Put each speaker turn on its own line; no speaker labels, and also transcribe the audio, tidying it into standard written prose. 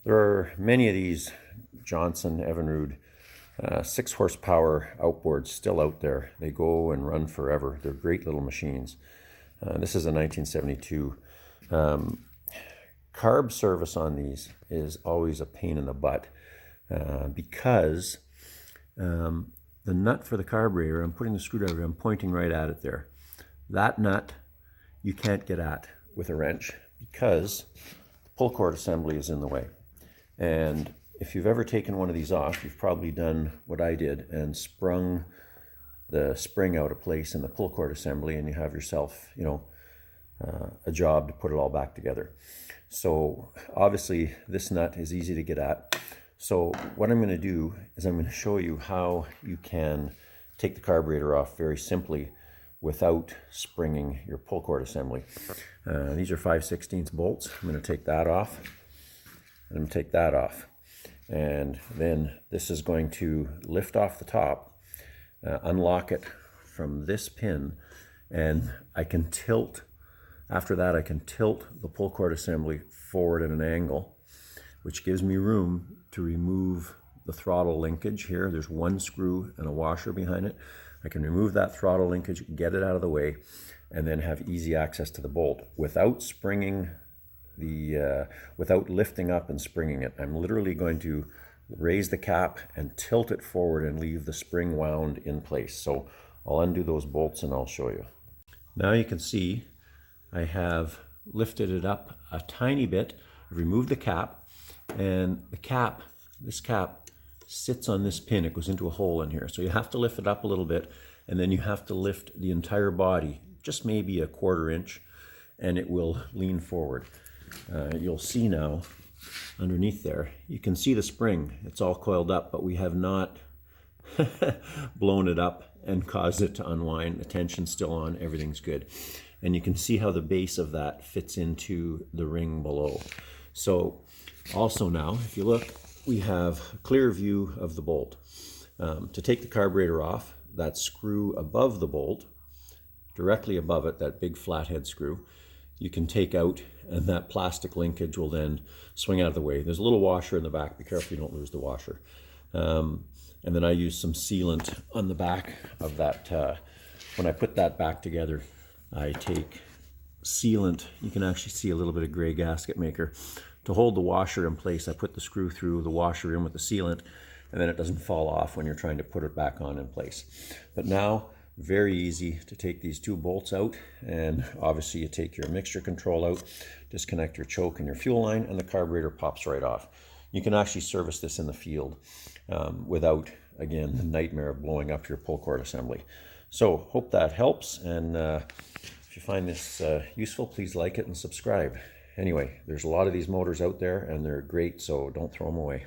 There are many of these Johnson Evinrude 6 horsepower outboards still out there. They go and run forever. They're great little machines. This is a 1972. Carb service on these is always a pain in the butt because the nut for the carburetor, I'm putting the screwdriver, I'm pointing right at it there. That nut you can't get at with a wrench because the pull cord assembly is in the way. And if you've ever taken one of these off, you've probably done what I did and sprung the spring out of place in the pull cord assembly, and you have yourself, a job to put it all back together. So obviously this nut is easy to get at. So what I'm going to do is I'm going to show you how you can take the carburetor off very simply without springing your pull cord assembly. These are 5/16 bolts. I'm going to take that off, and I'm going to take that off. And then this is going to lift off the top, unlock it from this pin, and I can tilt. After that, I can tilt the pull cord assembly forward at an angle, which gives me room to remove the throttle linkage here. There's one screw and a washer behind it. I can remove that throttle linkage, get it out of the way, and then have easy access to the bolt without springing without lifting up and springing it. I'm literally going to raise the cap and tilt it forward and leave the spring wound in place. So I'll undo those bolts and I'll show you. Now you can see I have lifted it up a tiny bit, removed the cap, and this cap sits on this pin. It goes into a hole in here. So you have to lift it up a little bit, and then you have to lift the entire body, just maybe a 1/4 inch, and it will lean forward. You'll see now underneath there, you can see the spring. It's all coiled up, but we have not blown it up and caused it to unwind. The tension's still on, everything's good. And you can see how the base of that fits into the ring below. So also now, if you look, we have a clear view of the bolt. To take the carburetor off, that screw above the bolt, directly above it, that big flathead screw, you can take out, and that plastic linkage will then swing out of the way. There's a little washer in the back. Be careful you don't lose the washer. And then I use some sealant on the back of that. When I put that back together, I take sealant. You can actually see a little bit of gray gasket maker. To hold the washer in place, I put the screw through the washer in with the sealant, and then it doesn't fall off when you're trying to put it back on in place. But now, very easy to take these 2 bolts out, and obviously you take your mixture control out, disconnect your choke and your fuel line, and the carburetor pops right off. You can actually service this in the field without, again, the nightmare of blowing up your pull cord assembly. So hope that helps, and if you find this useful, please like it and subscribe. Anyway, there's a lot of these motors out there and they're great, so don't throw them away.